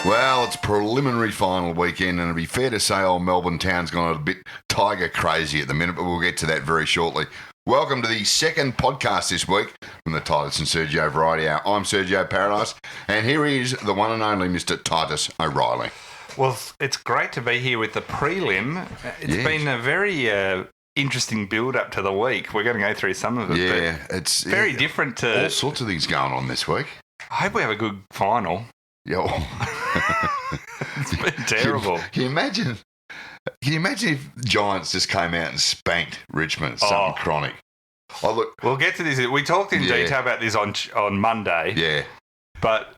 Well, it's preliminary final weekend, and it'd be fair to say old Melbourne Town's gone a bit tiger crazy at the minute, but we'll get to that very shortly. Welcome to the second podcast this week from the Titus and Sergio Variety Hour. I'm Sergio Paradise, and here he is, the one and only Mr. Titus O'Reilly. Well, it's great to be here with the prelim. It's been a very interesting build-up to the week. We're going to go through some of it. Yeah, but it's very different to... all sorts of things going on this week. I hope we have a good final. Yeah. It's been terrible. Can you imagine if Giants just came out and spanked Richmond? Something chronic. Oh, look. We'll get to this. We talked in detail about this on Monday. Yeah. But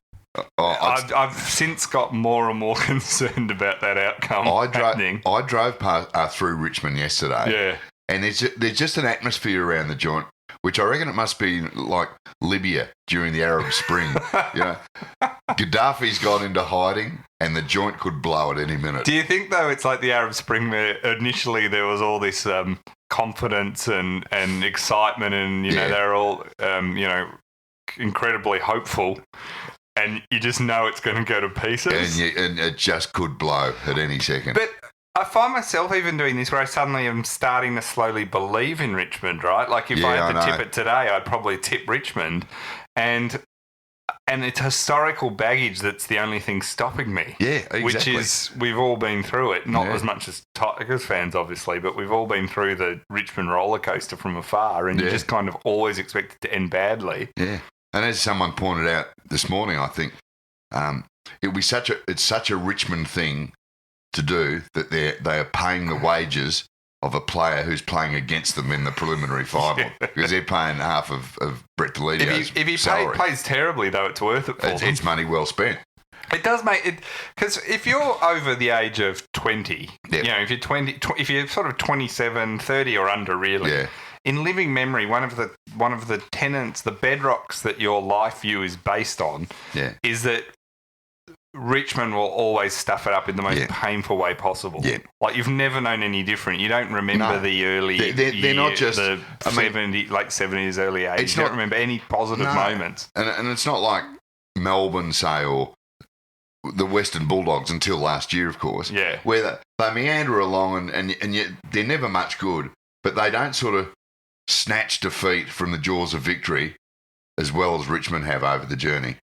I've since got more and more concerned about that outcome happening. I drove past, through Richmond yesterday. Yeah. And there's just an atmosphere around the joint, which I reckon it must be like Libya during the Arab Spring. You know, Gaddafi's gone into hiding, and the joint could blow at any minute. Do you think, though, it's like the Arab Spring where initially there was all this confidence and excitement, and, you know, they're all, incredibly hopeful, and you just know it's going to go to pieces? And it just could blow at any second. But I find myself even doing this where I suddenly am starting to slowly believe in Richmond, right? Like if I had to tip it today, I'd probably tip Richmond. And it's historical baggage that's the only thing stopping me. Yeah, exactly. Which is, we've all been through it. Not as much as Tigers fans, obviously, but we've all been through the Richmond roller coaster from afar, and you just kind of always expect it to end badly. Yeah. And as someone pointed out this morning, I think it's such a Richmond thing to do that they are paying the wages of a player who's playing against them in the preliminary final because they're paying half of Brett Delidio's If he plays terribly, though, it's worth it for them. It's money well spent. It does make it, because if you're over the age of 20, you know, if you're 20, if you're sort of 27, 30 or under, really, in living memory, one of the tenets, the bedrocks that your life view is based on, is that Richmond will always stuff it up in the most painful way possible. Yeah. Like, you've never known any different. You don't remember the early they're not just the 70s, early 80s. You don't remember any positive moments. And it's not like Melbourne, say, or the Western Bulldogs until last year, of course, where they meander along and yet they're never much good, but they don't sort of snatch defeat from the jaws of victory as well as Richmond have over the journey.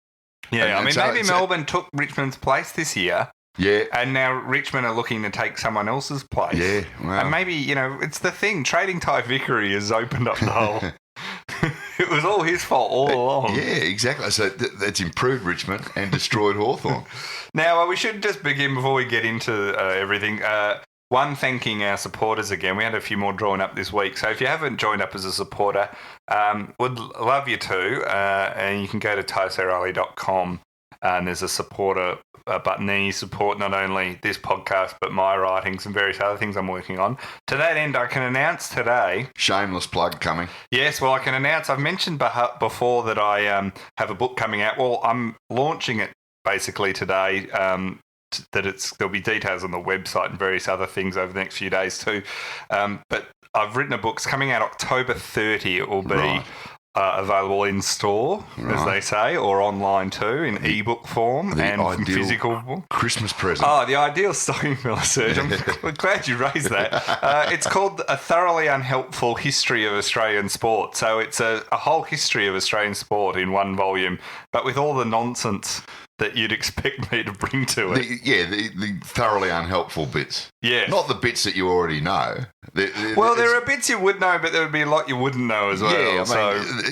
Yeah, maybe Melbourne took Richmond's place this year. Yeah. And now Richmond are looking to take someone else's place. Yeah, wow. And maybe, you know, it's the thing. Trading Ty Vickery has opened up the whole... It was all his fault all along. Yeah, exactly. So that's improved Richmond and destroyed Hawthorn. Now, we should just begin before we get into everything. One, thanking our supporters again. We had a few more drawn up this week. So if you haven't joined up as a supporter, would love you to. And you can go to TitusO'Reilly.com and there's a supporter button there. You support not only this podcast, but my writings and various other things I'm working on. To that end, I can announce today... Shameless plug coming. Yes, well, I can announce... I've mentioned before that I have a book coming out. Well, I'm launching it basically today. There'll be details on the website and various other things over the next few days too. But I've written a book. It's coming out October 30. It will be available in store, as they say, or online too, in ebook form and physical book. Christmas present. Oh, the ideal stocking filler, Serge. I'm glad you raised that. It's called A Thoroughly Unhelpful History of Australian Sport. So it's a whole history of Australian sport in one volume, but with all the nonsense that you'd expect me to bring to it. The thoroughly unhelpful bits. Yeah. Not the bits that you already know. There are bits you would know, but there would be a lot you wouldn't know as well.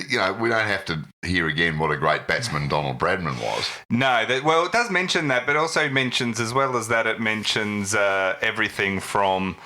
Yeah, we don't have to hear again what a great batsman Donald Bradman was. No, it does mention that, but also mentions, as well as that, it mentions everything from,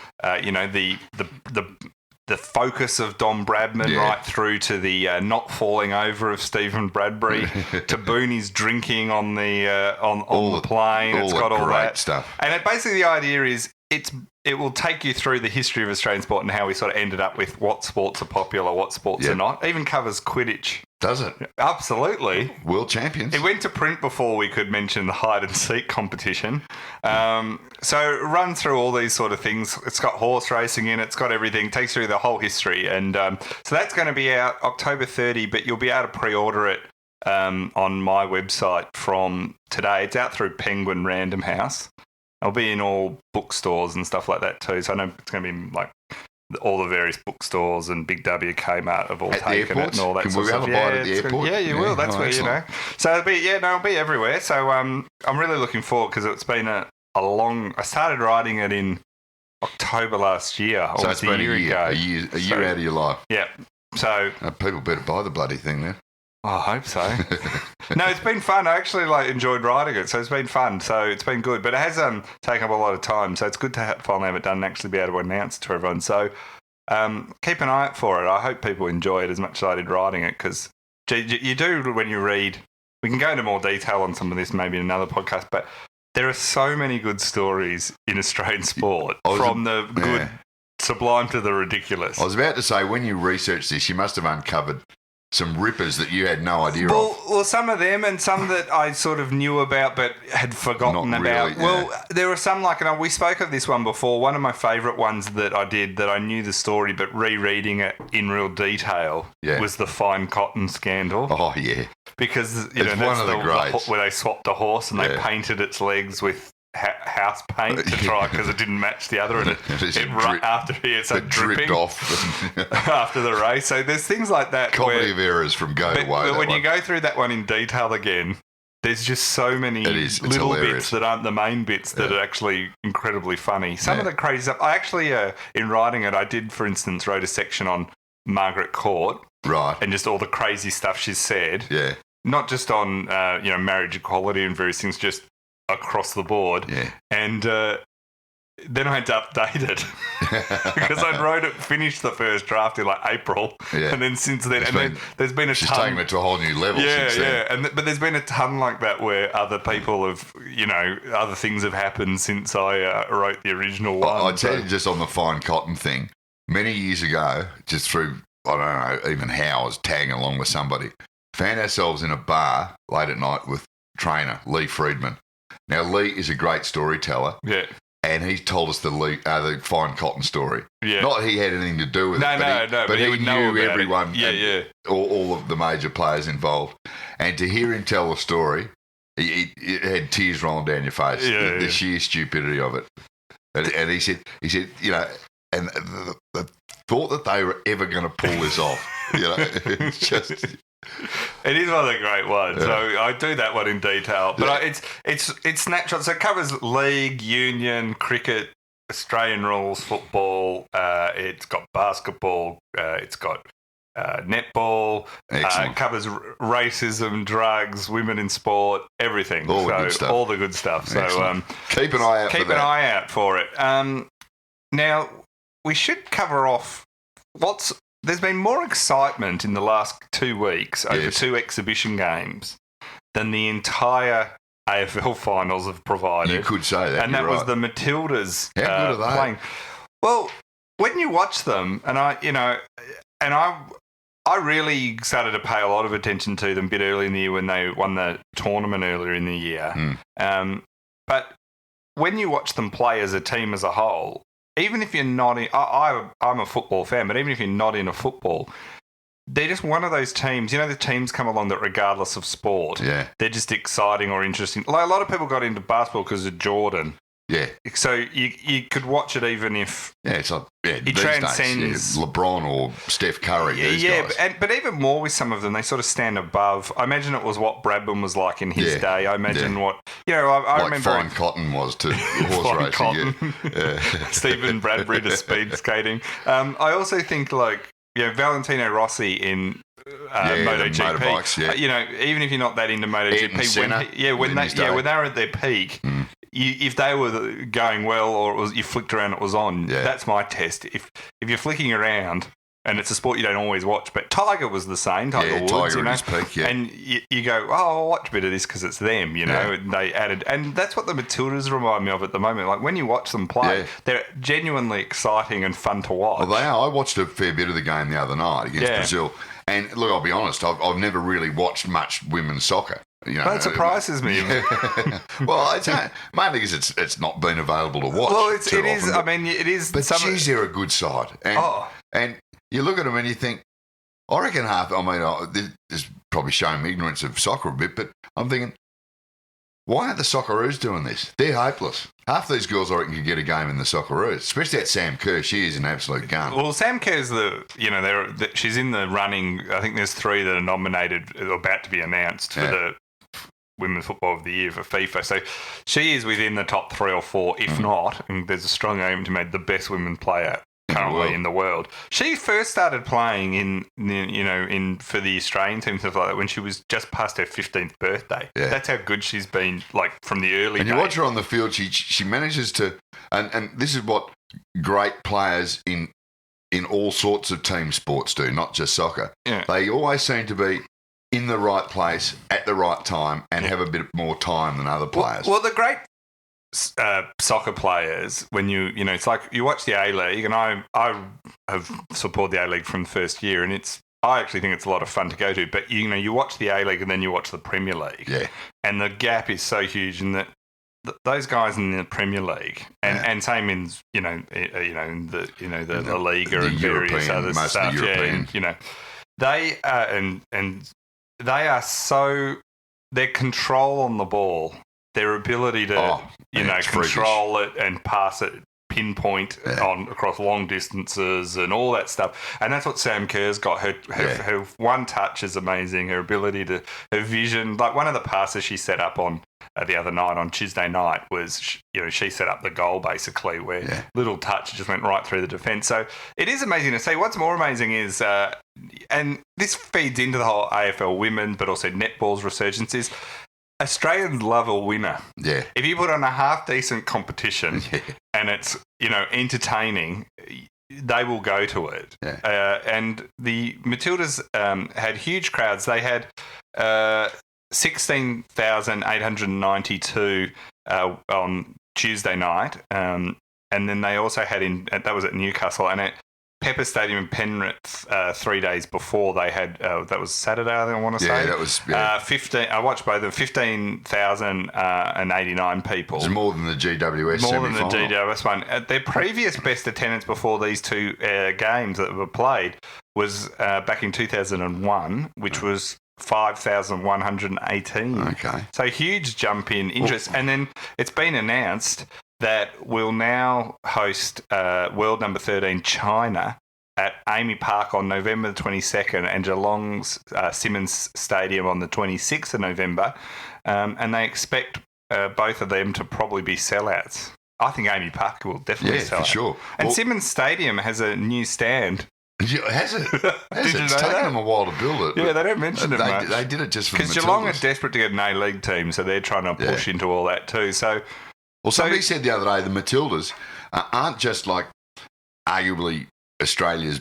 the focus of Don Bradman right through to the not falling over of Stephen Bradbury to Booney's drinking on the on the plane. It's got all that stuff. And basically the idea is it will take you through the history of Australian sport and how we sort of ended up with what sports are popular, what sports are not. It even covers Quidditch. Does it? Absolutely. World champions. It went to print before we could mention the hide and seek competition. So run through all these sort of things. It's got horse racing in it. It's got everything. It takes through the whole history. And so that's going to be out October 30, but you'll be able to pre-order it on my website from today. It's out through Penguin Random House. I'll be in all bookstores and stuff like that too. So I know it's going to be like all the various bookstores and Big W, Kmart have all taken it and all that sort of stuff. Can we have a bite at the airport? Yeah, you will. That's where, excellent. So it'll be everywhere. So I'm really looking forward because it's been a long... I started writing it in October last year, almost a year ago. A year out of your life. Yeah. So people better buy the bloody thing then. I hope so. No, it's been fun. I actually enjoyed writing it, so it's been fun. So it's been good, but it has taken up a lot of time. So it's good to finally have it done and actually be able to announce it to everyone. So keep an eye out for it. I hope people enjoy it as much as I did writing it, because you do when you read. We can go into more detail on some of this maybe in another podcast, but there are so many good stories in Australian sport, from the good sublime to the ridiculous. I was about to say, when you researched this, you must have uncovered some rippers that you had no idea of. Well, some of them and some that I sort of knew about but had forgotten about. Well, there were some we spoke of this one before. One of my favourite ones that I did that I knew the story but rereading it in real detail was the Fine Cotton scandal. Oh, yeah. Because, it's one of the greats. Where they swapped a horse and they painted its legs with house paint to try because it didn't match the other, and it started dripping off after the race. So there's things like that. Comedy of errors from go away. But when you go through that one in detail again, there's just so many little bits that aren't the main bits that are actually incredibly funny. Some of the crazy stuff. I actually, in writing it, I did, for instance, wrote a section on Margaret Court, right, and just all the crazy stuff she's said. Yeah, not just on marriage equality and various things, just across the board. Yeah. And then I had to update it because I'd finished the first draft in April. Yeah. And then since then, there's been a ton. She's taken it to a whole new level since then. But there's been a ton like that where other people have, other things have happened since I wrote the original one. I'd tell you, just on the Fine Cotton thing, many years ago, just through, I don't know, even how I was tagging along with somebody, found ourselves in a bar late at night with trainer Lee Friedman. Now, Lee is a great storyteller. Yeah. And he told us the Fine Cotton story. Yeah. Not that he had anything to do with it. But he knew everyone. Yeah. All of the major players involved. And to hear him tell the story, it had tears rolling down your face. The sheer stupidity of it. And he said, and the thought that they were ever going to pull this off. It's just... It is one of the great ones. Yeah. So I do that one in detail, but it's snapshots. So it covers league, union, cricket, Australian rules, football. It's got basketball. It's got netball. It covers racism, drugs, women in sport, everything. All the good stuff. So keep an eye out. Keep an eye out for it. Now we should cover off There's been more excitement in the last 2 weeks over 2 exhibition games than the entire AFL finals have provided. You could say that. And that was the Matildas. How good are they? Playing. Well, when you watch them, and I really started to pay a lot of attention to them a bit early in the year when they won the tournament earlier in the year. But when you watch them play as a team as a whole, even if you're not in... I'm a football fan, but even if you're not into football, they're just one of those teams. The teams come along that regardless of sport, they're just exciting or interesting. A lot of people got into basketball because of Jordan. Yeah. So you could watch it even if... Yeah, it's like... Yeah, it transcends... LeBron or Steph Curry, guys. But even more with some of them, they sort of stand above. I imagine it was what Bradman was like in his day. I imagine what... I remember... Fine Cotton was to horse racing. Stephen Bradbury to speed skating. I also think, Valentino Rossi in... MotoGP. Motorbikes, even if you're not that into MotoGP, when they were at their peak, if they were going well or you flicked around, it was on. That's my test. If you're flicking around and it's a sport you don't always watch, but Tiger was the same. Tiger Woods, Tiger at his peak, and you go, I'll watch a bit of this because it's them. And they added, and that's what the Matildas remind me of at the moment. Like when you watch them play, they're genuinely exciting and fun to watch. Well, they are. I watched a fair bit of the game the other night against Brazil. And look, I'll be honest, I've never really watched much women's soccer. That surprises me. Well, it's mainly because it's not been available to watch. Well, it is. I mean, it is. But geez, they're a good side. And you look at them and you think, I reckon half. I mean, there's probably showing me ignorance of soccer a bit, but I'm thinking, why aren't the Socceroos doing this? They're hopeless. Half these girls, I reckon, could get a game in the Socceroos, especially that Sam Kerr. She is an absolute gun. Well, Sam Kerr's she's in the running. I think there's 3 that are nominated, about to be announced for the Women's Football of the Year for FIFA. So she is within the top 3 or 4, if not, and there's a strong aim to make the best women's player currently in the world. She first started playing for the Australian team, stuff like that, when she was just past her 15th birthday. Yeah. That's how good she's been, like, from the early days. And you watch her on the field, she manages to, and this is what great players in all sorts of team sports do, not just soccer. Yeah. They always seem to be in the right place at the right time and have a bit more time than other players. Well, the great soccer players, when it's like you watch the A-League, and I have supported the A-League from the first year, and I actually think it's a lot of fun to go to, but you watch the A-League and then you watch the Premier League. Yeah. And the gap is so huge in that those guys in the Premier League and same in the La Liga and various other stuff. They they are so, their control on the ball, their ability to control it and pass it, pinpoint across long distances and all that stuff. And that's what Sam Kerr's got. Her one touch is amazing. Her ability to, her vision, like one of the passes she set up on the other night, on Tuesday night, was, she set up the goal basically, where little touch just went right through the defence. So it is amazing to see. What's more amazing is, and this feeds into the whole AFL women, but also netball's resurgence, is Australians love a winner. Yeah. If you put on a half-decent competition and it's, entertaining, they will go to it. Yeah. And the Matildas had huge crowds. They had 16,892 on Tuesday night. And then they also had that was at Newcastle, and at Pepper Stadium in Penrith 3 days before they had, that was Saturday, I want to say. Yeah, that was, 15, I watched both of them, 15,089 people. It's more than the GWS More semi-final. than the GWS one. Their previous best attendance before these two games that were played was back in 2001, which was 5,118. Okay. So huge jump in interest. And then it's been announced that we'll now host world number 13 China at Amy Park on November the 22nd and Geelong's Simmons Stadium on the 26th of November. And they expect both of them to probably be sellouts. I think Amy Park will definitely sell out. Yeah, for sure. And Simmons Stadium has a new stand. Has it? It's taken them a while to build it. Yeah, they don't mention it much. They did it just for the Matildas. Because Geelong are desperate to get an A-League team, so they're trying to push into all that too. Well, somebody said the other day the Matildas aren't just like arguably Australia's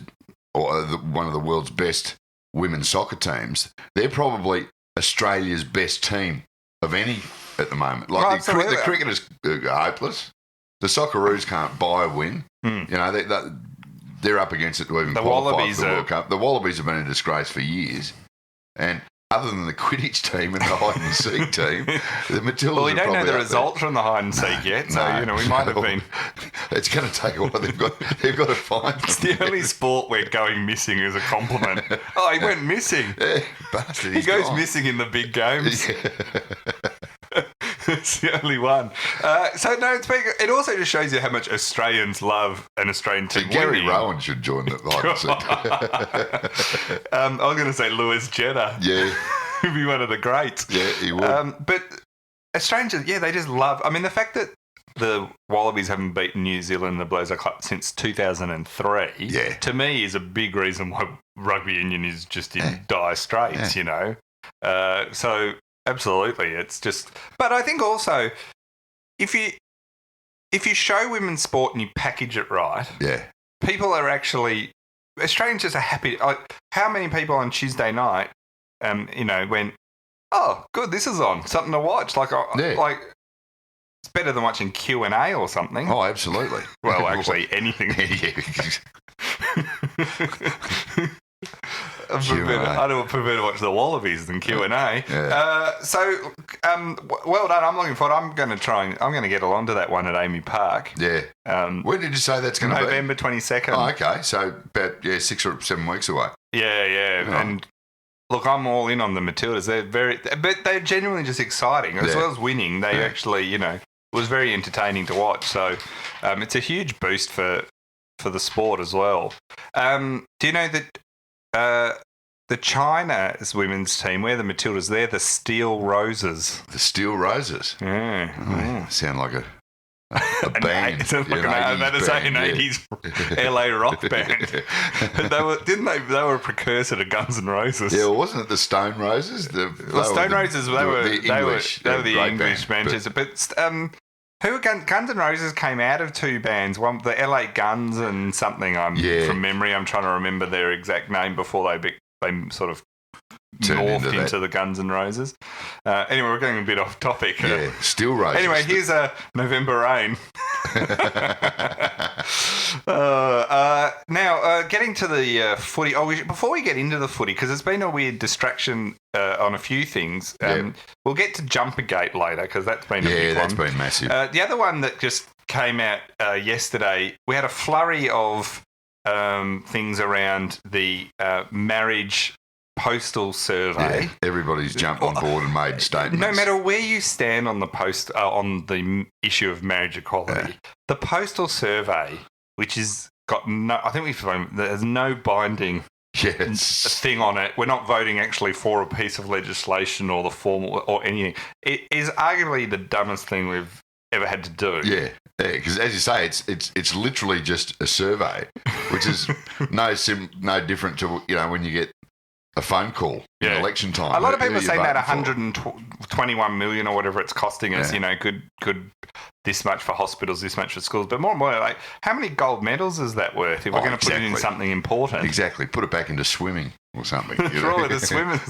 or one of the world's best women's soccer teams. They're probably Australia's best team of any at the moment. Like the cricketers are hopeless. The Socceroos can't buy a win. They're up against it to even qualify for the World Cup. The Wallabies have been a disgrace for years. And other than the Quidditch team and the hide and seek team, the Matildas. Well, we don't know the result from the hide and seek yet, so we might have been. It's going to take a while. They've got to find. It's the only sport where going missing is a compliment. Oh, he went missing. Yeah, bastard. He goes missing in the big games. Yeah. It's the only one. It also just shows you how much Australians love an Australian team. Gary Rowan should join the hide and seek. I was going to say Lewis Jenner. Yeah. He'd be one of the greats. Yeah, he would. But Australians, they just love. I mean, the fact that the Wallabies haven't beaten New Zealand, the Blues Club, since 2003, to me is a big reason why rugby union is just in dire straits, So, absolutely, it's just. But I think also, if you show women's sport and you package it right, people are actually. Australians just are happy. How many people on Tuesday night, went, oh, good, this is on, something to watch. Like it's better than watching Q&A or something. Oh, absolutely. Well, actually, anything. I don't prefer to watch the Wallabies than Q&A. Yeah. Well done. I'm looking forward. I'm going to get along to that one at Amy Park. Yeah. When did you say that's going to be? November 22nd. Oh, okay. So about 6 or 7 weeks away. Yeah. Oh. And Look, I'm all in on the Matildas. But they're genuinely just exciting. As well as winning, they actually, was very entertaining to watch. So it's a huge boost for the sport as well. Do you know that the China's women's team, we're the Matildas, they're the Steel Roses. The Steel Roses? Yeah. Sound like a band. It's like an 80s LA rock band. They were a precursor to Guns N' Roses. Yeah, wasn't it the Stone Roses? Stone Roses, they were the English Manchester. But Guns N' Roses came out of two bands. One, the LA Guns and something. From memory, I'm trying to remember their exact name before they sort of morphed into the Guns N' Roses. Anyway, we're going a bit off topic. Yeah, Steel Roses. Anyway, here's a November Rain. Now, getting to the footy. Before we get into the footy, because it's been a weird distraction on a few things. We'll get to Jumpergate later, because that's been a big one. Yeah, that's been massive. The other one that just came out yesterday, we had a flurry of things around the marriage postal survey. Yeah, everybody's jumped on board and made statements. No matter where you stand on the on the issue of marriage equality, the postal survey, which has got there's no binding thing on it. We're not voting actually for a piece of legislation or the formal or anything. It is arguably the dumbest thing we've ever had to do. Yeah, because as you say, it's literally just a survey, which is no different to when you get a phone call in election time. A lot of people are saying that 121 million or whatever it's costing us, could this much for hospitals, this much for schools. But more and more, like, how many gold medals is that worth if we're going to put it in something important? Exactly. Put it back into swimming or something. Surely the swimmers,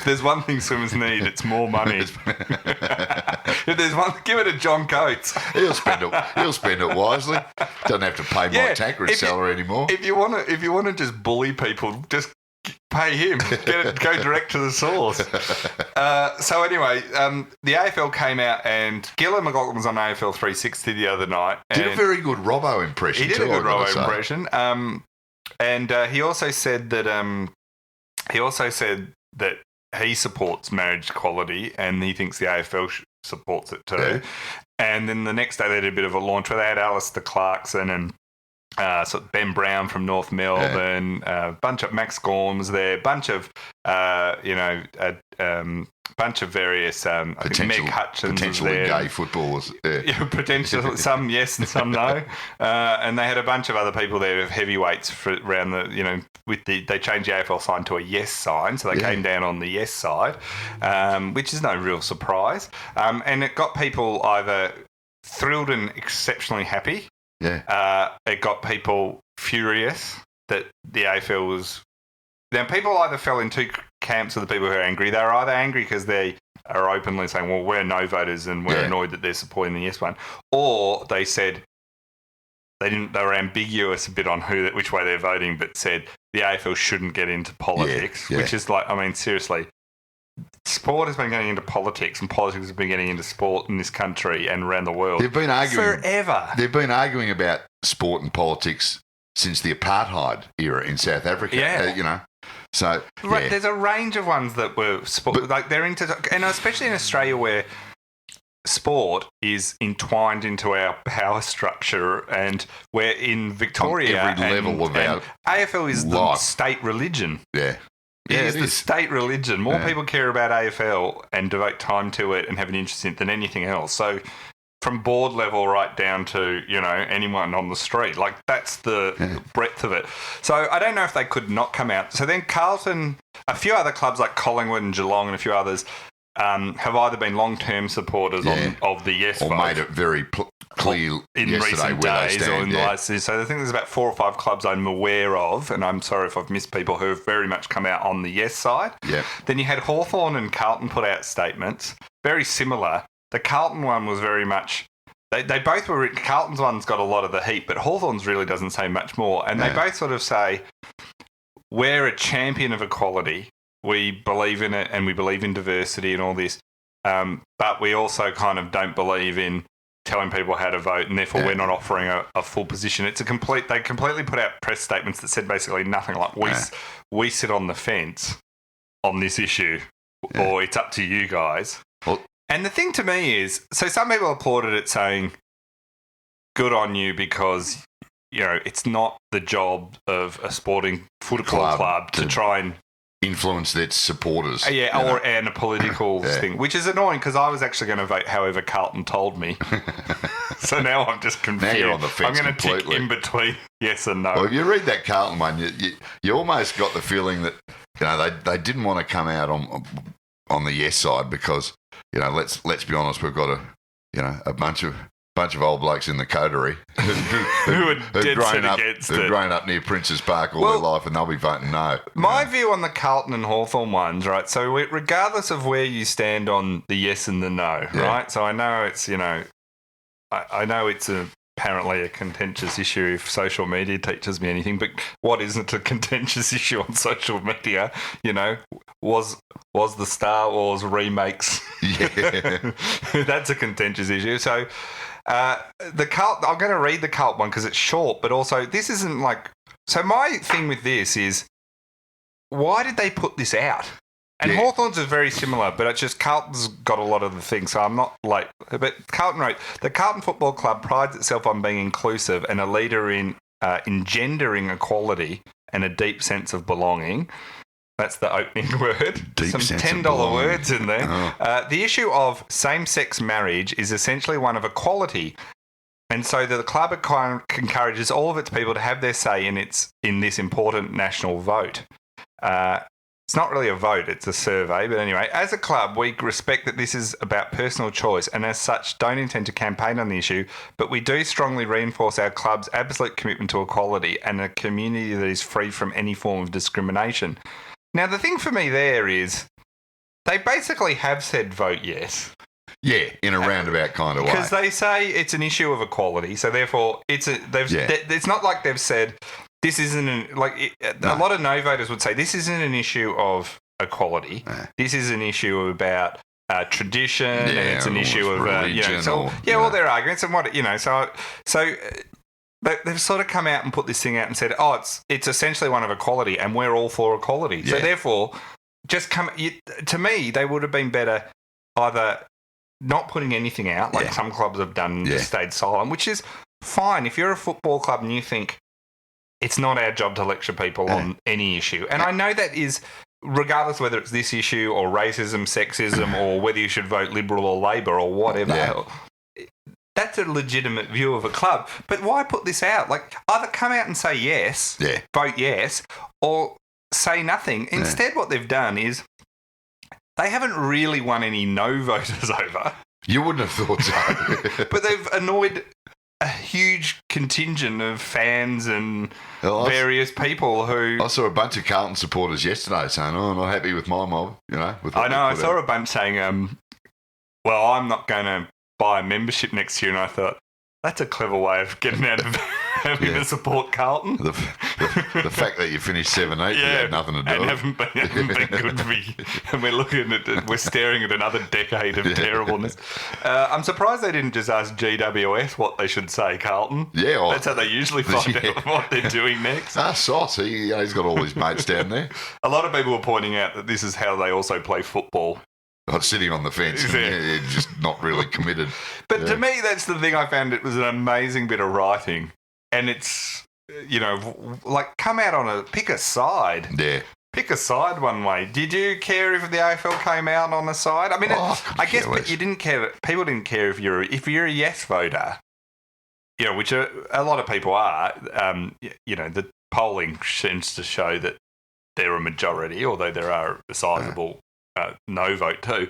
there's one thing swimmers need, it's more money. If there's one, give it to John Coates. He'll spend it wisely. Doesn't have to pay my Tancred's salary anymore. If you want to just bully people, just pay him. Go direct to the source. So anyway, the AFL came out and Gillard McLaughlin was on AFL 360 the other night. Did a very good Robbo impression. He did a good Robbo impression. And he also said that he supports marriage equality and he thinks the AFL supports it too. Yeah. And then the next day they did a bit of a launch where they had Alistair Clarkson and Ben Brown from North Melbourne, a bunch of Max Gorm was there, bunch of various Meg Hutchins potentially there. Gay footballers. Potentially some yes and some no, and they had a bunch of other people there of heavyweights around they changed the AFL sign to a yes sign, so they came down on the yes side, which is no real surprise, and it got people either thrilled and exceptionally happy. Yeah. It got people furious that the AFL was... Now, people either fell in two camps of the people who are angry. They were either angry because they are openly saying, well, we're no voters and we're annoyed that they're supporting the yes one. Or they said they were ambiguous a bit on which way they're voting, but said the AFL shouldn't get into politics, which is like, I mean, seriously, sport has been getting into politics and politics has been getting into sport in this country and around the world forever. They've been arguing about sport and politics since the apartheid era in South Africa. So there's a range of ones that were sport, like they're into, and especially in Australia where sport is entwined into our power structure, and we're in Victoria. On every level of our AFL is the state religion. Yeah. It is the state religion. More people care about AFL and devote time to it and have an interest in it than anything else. So from board level right down to, anyone on the street, like that's the breadth of it. So I don't know if they could not come out. So then Carlton, a few other clubs like Collingwood and Geelong and a few others have either been long-term supporters of the yes vote. Or made it very clear in recent days or in the last year. So I think there's about 4 or 5 clubs I'm aware of, and I'm sorry if I've missed people who have very much come out on the yes side. Yeah. Then you had Hawthorn and Carlton put out statements, very similar. The Carlton one was very much... They both were... Carlton's one's got a lot of the heat, but Hawthorn's really doesn't say much more. And they both sort of say, we're a champion of equality. We believe in it and we believe in diversity and all this. But we also kind of don't believe in telling people how to vote, and therefore we're not offering a full position. They completely put out press statements that said basically nothing like we sit on the fence on this issue, or it's up to you guys. Well, and the thing to me is, so some people applauded it saying, good on you because, it's not the job of a sporting football club to try and influence their supporters. And a political thing, which is annoying because I was actually going to vote however Carlton told me. So now I'm just confused. Now you're on the fence. I'm going to tick in between yes and no. Well, if you read that Carlton one, you almost got the feeling that they didn't want to come out on the yes side because let's be honest, we've got a bunch of old blokes in the coterie who've grown up near Princes Park all their life, and they'll be voting no. My view on the Carlton and Hawthorn ones, right? So regardless of where you stand on the yes and the no, right? So I know it's I know it's apparently a contentious issue if social media teaches me anything, but what isn't a contentious issue on social media? Was the Star Wars remakes? Yeah, that's a contentious issue. So. The cult. I'm going to read the cult one because it's short, but also this isn't like. So my thing with this is, why did they put this out? And Hawthorn's is very similar, but it's just Carlton's got a lot of the things. So I'm not like. But Carlton wrote, the Carlton Football Club prides itself on being inclusive and a leader in engendering equality and a deep sense of belonging. That's the opening word. Some $10 words in there. Oh. The issue of same-sex marriage is essentially one of equality. And so the club encourages all of its people to have their say in this important national vote. It's not really a vote, it's a survey. But anyway, as a club, we respect that this is about personal choice and as such don't intend to campaign on the issue, but we do strongly reinforce our club's absolute commitment to equality and a community that is free from any form of discrimination. Now, the thing for me there is they basically have said vote yes. Yeah, in a roundabout kind of way. Because they say it's an issue of equality, so therefore it's not like they've said this isn't a lot of no voters would say this isn't an issue of equality. This is an issue about tradition, and it's an issue of religion. All their arguments and what so. They've sort of come out and put this thing out and said, it's essentially one of equality and we're all for equality. Yeah. So therefore, to me, they would have been better either not putting anything out, like some clubs have done, stayed silent, which is fine. If you're a football club and you think it's not our job to lecture people on any issue. And I know that is, regardless whether it's this issue or racism, sexism, or whether you should vote Liberal or Labor or whatever. Yeah. That's a legitimate view of a club. But why put this out? Like, either come out and say yes, vote yes, or say nothing. Instead, what they've done is they haven't really won any no voters over. You wouldn't have thought so. But they've annoyed a huge contingent of fans and various people who... I saw a bunch of Carlton supporters yesterday saying, I'm not happy with my mob, I saw a bunch saying, I'm not going to buy a membership next year, and I thought that's a clever way of getting out of having to support Carlton. The fact that you finished 7-8, you had nothing to do and haven't been good for me. And we're staring at another decade of terribleness. I'm surprised they didn't just ask GWS what they should say, Carlton. Yeah, that's how they usually find out what they're doing next. Sauce, he's got all his mates down there. A lot of people were pointing out that this is how they also play football. Sitting on the fence, just not really committed. But to me, that's the thing I found. It was an amazing bit of writing. And it's, come out pick a side. Yeah. Pick a side one way. Did you care if the AFL came out on a side? I mean, I guess, but you didn't care. People didn't care if you're a yes voter, which a lot of people are. The polling seems to show that they're a majority, although there are a sizable no vote too.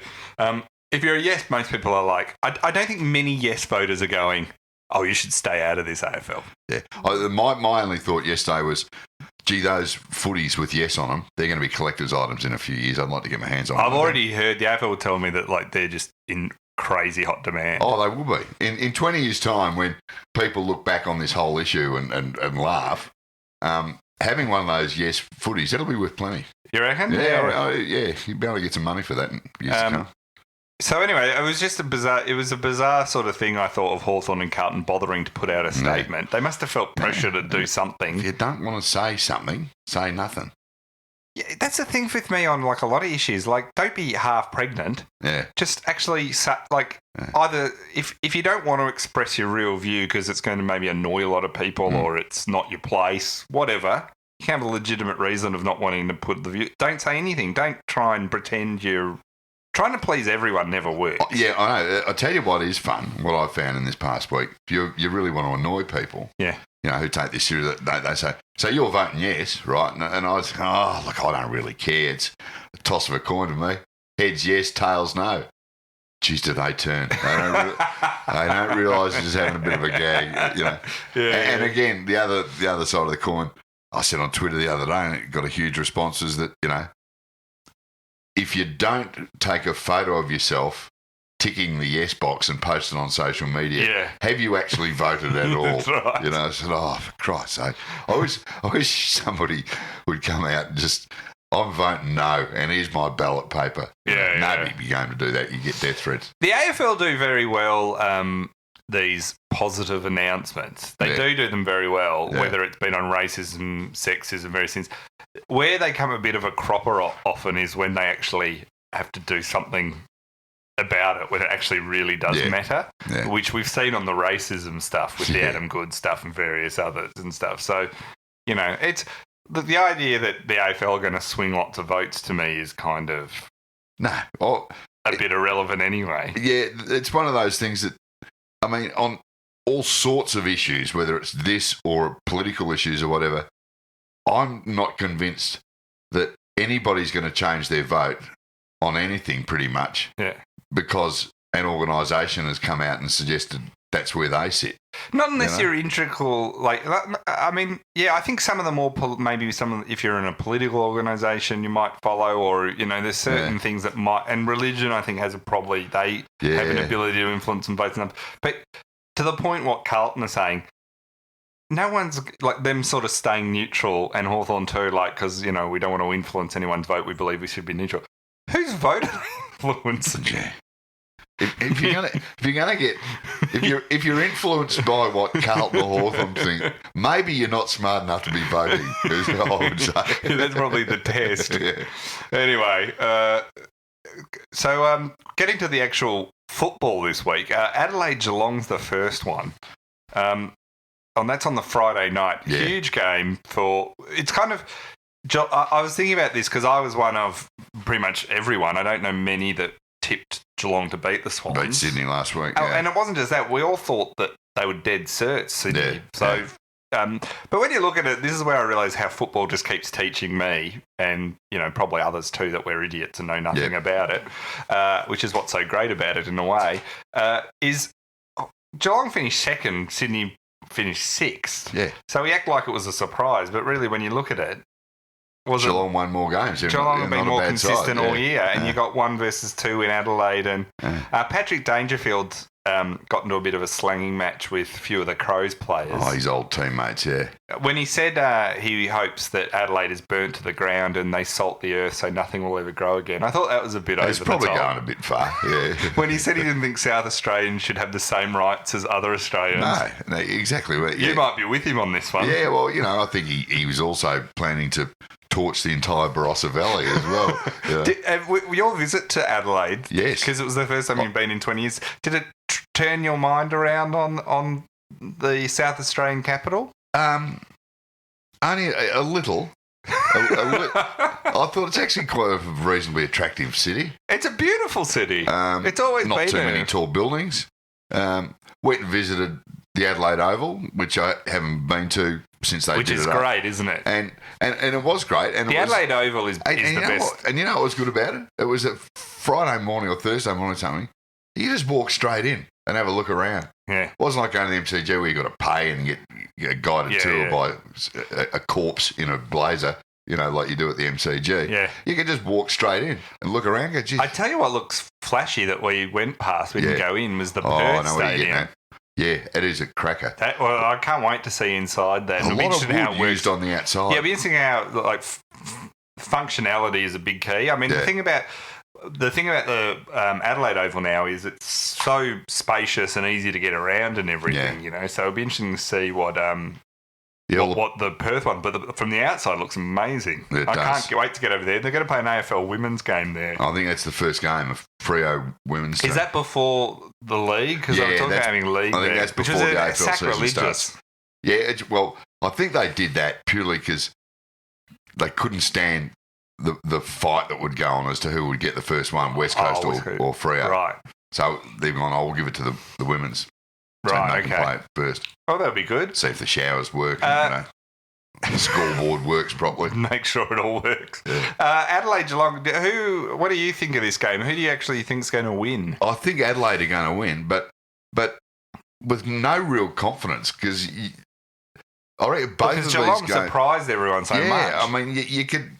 If you're a yes, most people are like, I don't think many yes voters are going, you should stay out of this AFL. Yeah. My only thought yesterday was, gee, those footies with yes on them, they're going to be collector's items in a few years. I'd like to get my hands on them. I've already heard the AFL tell me that they're just in crazy hot demand. Oh, they will be. In 20 years' time, when people look back on this whole issue and laugh, having one of those yes footies, that'll be worth plenty. You reckon? Yeah, you'll be able to get some money for that in years to come. So anyway, it was just a bizarre sort of thing, I thought, of Hawthorn and Carlton bothering to put out a statement. They must have felt pressure to do something. If you don't want to say something, say nothing. Yeah, that's the thing with me on like a lot of issues. Like, don't be half pregnant. Yeah. Just actually, either if you don't want to express your real view because it's going to maybe annoy a lot of people or it's not your place, whatever. You can have a legitimate reason of not wanting to put the view. Don't say anything. Don't try and pretend you're trying to please everyone. Never works. Oh, yeah, I know. I tell you what is fun. What I've found in this past week. You really want to annoy people. Yeah. You know, who take this serious. They say, so you're voting yes, right? And I was, look, I don't really care. It's a toss of a coin to me. Heads yes, tails no. Geez, do they turn? They don't realise they're just having a bit of a gag, you know. And again, the other side of the coin, I said on Twitter the other day, and it got a huge response, is that, you know, if you don't take a photo of yourself ticking the yes box and post it on social media, have you actually voted at all? That's right. You know, I said, for Christ's sake. I wish somebody would come out and just, I'm voting no, and here's my ballot paper. Nobody be going to do that. You get death threats. The AFL do very well these positive announcements. They do them very well, whether it's been on racism, sexism, various things. Where they come a bit of a cropper often is when they actually have to do something about it, when it actually really does matter, which we've seen on the racism stuff with the Adam Good stuff and various others and stuff. So, you know, it's the idea that the AFL are going to swing lots of votes to me is kind of a bit irrelevant anyway. Yeah, it's one of those things that, I mean, on all sorts of issues, whether it's this or political issues or whatever, I'm not convinced that anybody's going to change their vote on anything pretty much because an organisation has come out and suggested that's where they sit. Not unless you're integral, I mean, I think some of the more, maybe if you're in a political organisation, you might follow, or, you know, there's certain things that might, and religion, I think, has they have an ability to influence and vote. But to the point what Carlton are saying, no one's, like, them sort of staying neutral, and Hawthorn too, like, because, you know, we don't want to influence anyone's vote, we believe we should be neutral. Who's voted influence? Yeah. If you're influenced by what Carlton or Hawthorn think, maybe you're not smart enough to be voting, is what I would say. That's probably the test. Anyway, so getting to the actual football this week, Adelaide Geelong's the first one. And that's on the Friday night. Huge game it's kind of, I was thinking about this because I was one of pretty much everyone. I don't know many that tipped Geelong to beat the Swans. Beat Sydney last week. And it wasn't just that. We all thought that they were dead certs, Sydney. But when you look at it, this is where I realise how football just keeps teaching me, and, you know, probably others too, that we're idiots and know nothing about it, which is what's so great about it in a way, is Geelong finished second, Sydney finished sixth. Yeah. So we act like it was a surprise, but really when you look at it, Geelong won more games. Geelong have been more consistent all year, and you got 1 versus 2 in Adelaide. And Patrick Dangerfield got into a bit of a slanging match with a few of the Crows players. Oh, his old teammates, When he said he hopes that Adelaide is burnt to the ground and they salt the earth so nothing will ever grow again, I thought that was a bit over the top. He's probably going a bit far, When he said he didn't think South Australians should have the same rights as other Australians. No, exactly. You might be with him on this one. Yeah, well, you know, I think he was also planning to torch the entire Barossa Valley as well. Your visit to Adelaide, yes, because it was the first time you've been in 20 years, did it turn your mind around on the South Australian capital? Only a little. I thought it's actually quite a reasonably attractive city. It's a beautiful city. It's always not been too there. Many tall buildings. Went and visited the Adelaide Oval, which I haven't been to since they did it. Which is great, isn't it? And it was great. And the Adelaide Oval is the best. And you know what was good about it? It was a Friday morning or Thursday morning or something. You just walk straight in and have a look around. Yeah. It wasn't like going to the MCG where you got to pay and get a guided tour by a corpse in a blazer, you know, like you do at the MCG. Yeah. You could just walk straight in and look around. Go, I tell you what looks flashy that we went past, we didn't go in, was the Perth Stadium. Yeah, it is a cracker. I can't wait to see inside that. A lot of wood used on the outside. Yeah, it'll be interesting how, like, functionality is a big key. I mean, the thing about the Adelaide Oval now is it's so spacious and easy to get around and everything, you know. So it'll be interesting to see what what the Perth one, but from the outside looks amazing. I can't wait to get over there. They're going to play an AFL women's game there. I think that's the first game of Freo women's team. Is that before the league? Because I'm talking about having league. I think that's before the AFL season starts. Yeah, I think they did that purely because they couldn't stand the fight that would go on as to who would get the first one, West Coast or Freo. Right. So they've gone, we'll give it to the women's. Right, so they can play it first. Oh, that'd be good. See if the showers work and, the scoreboard works properly. Make sure it all works. Yeah. Adelaide Geelong, what do you think of this game? Who do you actually think is going to win? I think Adelaide are going to win, but with no real confidence because I reckon both of these Geelong surprised everyone so much. Yeah, I mean, you could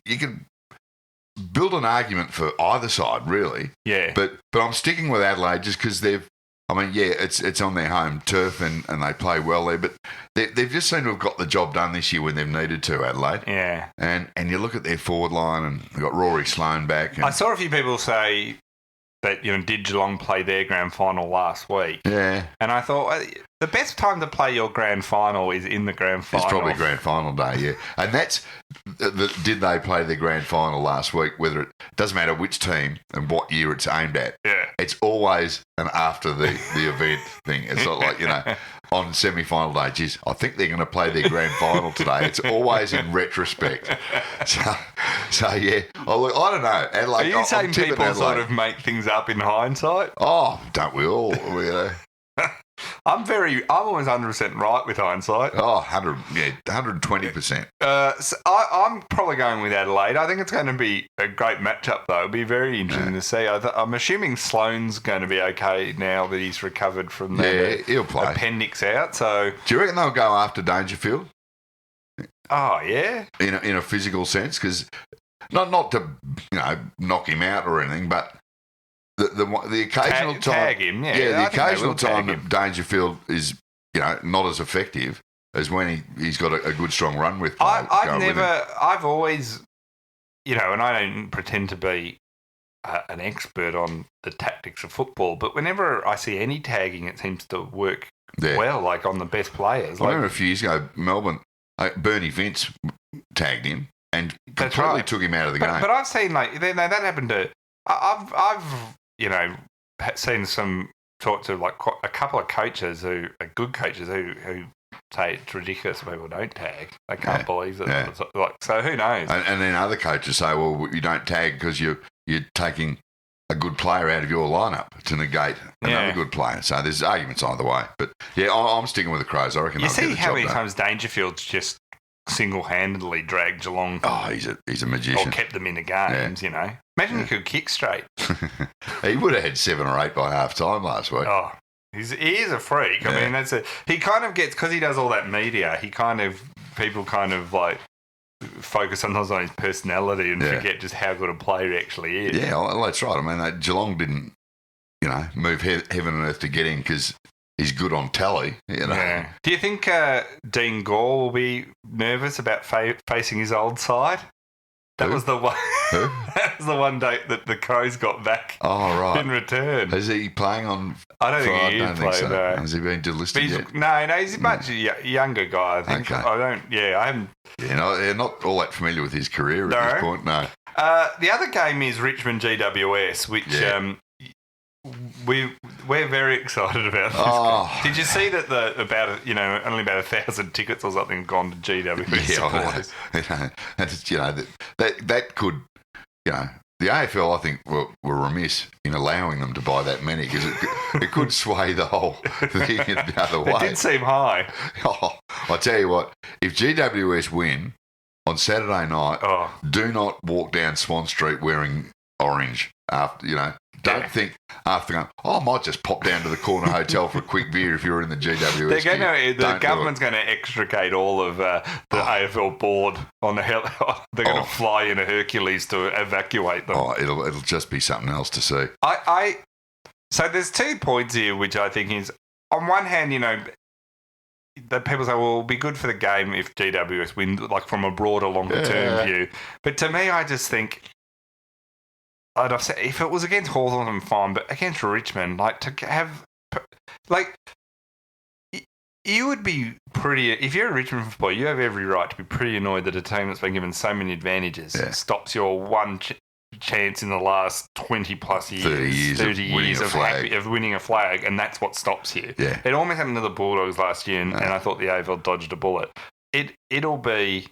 build an argument for either side, really. Yeah. But I'm sticking with Adelaide just because it's on their home turf and they play well there, but they've just seemed to have got the job done this year when they've needed to, Adelaide. Yeah. And you look at their forward line and they've got Rory Sloane back. I saw a few people say that, did Geelong play their grand final last week? Yeah. And I thought the best time to play your grand final is in the grand final. It's probably grand final day, yeah. And that's, did they play their grand final last week? Whether it doesn't matter which team and what year it's aimed at. Yeah. It's always an after the event thing. It's not like, on semi-final day, geez, I think they're going to play their grand final today. It's always in retrospect. So yeah. Oh, look, I don't know. Adelaide, are you saying people sort of make things up in hindsight? Oh, don't we all? I'm always 100% right with hindsight. Oh, 120%. So I'm probably going with Adelaide. I think it's going to be a great matchup, though. It'll be very interesting to see. I'm assuming Sloane's going to be okay now that he's recovered from the he'll play. Appendix out. So, do you reckon they'll go after Dangerfield? Oh, yeah. In a physical sense, because not to knock him out or anything, but the occasional time tag him, the occasional time that Dangerfield is not as effective as when he's got a good strong run with. I've always, and I don't pretend to be an expert on the tactics of football, but whenever I see any tagging, it seems to work well, like on the best players. I remember a few years ago, Melbourne, Bernie Vince tagged him and completely took him out of the game. But I've seen that happened to. I've seen some talk to like a couple of coaches who are good coaches who say it's ridiculous when people don't tag. They can't believe it. Yeah. So who knows? And then other coaches say, well, you don't tag because you're taking a good player out of your lineup to negate another good player. So there's arguments either way. But yeah, I'm sticking with the Crows. I reckon. You see how many times Dangerfield's just single-handedly dragged Geelong. Oh, he's a magician. Or kept them in the games. Imagine he could kick straight. He would have had 7 or 8 by half time last week. Oh, he is a freak. Yeah. I mean, he kind of gets, because he does all that media, people kind of like focus sometimes on his personality and forget just how good a player he actually is. Yeah, well, that's right. I mean, Geelong didn't, move heaven and earth to get him because he's good on tally. Yeah. Do you think Dean Gore will be nervous about facing his old side? That was the one. That was the one date that the Crows got back. Oh, right. In return. Is he playing on? I don't think he is playing. No. Has he been delisted yet? No, he's a much younger guy. I think. Okay. I haven't. Yeah, they're not all that familiar with his career at this point. No. The other game is Richmond GWS, which we're very excited about this. Oh. Did you see that only about 1,000 tickets or something have gone to GWS supporters? That could, the AFL I think were remiss in allowing them to buy that many because it could sway the whole thing the other way. It did seem high. Oh, I'll tell you what, if GWS win on Saturday night, do not walk down Swan Street wearing orange after, Don't think after going, I might just pop down to the corner hotel for a quick beer if you're in the GWS. The government's going to extricate all of the AFL board on the hell. They're going to fly in a Hercules to evacuate them. Oh, it'll just be something else to see. So there's 2 points here, which I think is, on one hand, that people say, well, it'll be good for the game if GWS win, like from a broader, longer term view. But to me, I just think, I'd have said, if it was against Hawthorn, I'm fine, but against Richmond, to have, you would be pretty. If you're a Richmond footballer, you have every right to be pretty annoyed that a team that's been given so many advantages stops your one chance in the last 20 plus years, 30 years of winning a flag, and that's what stops you. Yeah. It almost happened to the Bulldogs last year, and I thought the AFL dodged a bullet. It'll be.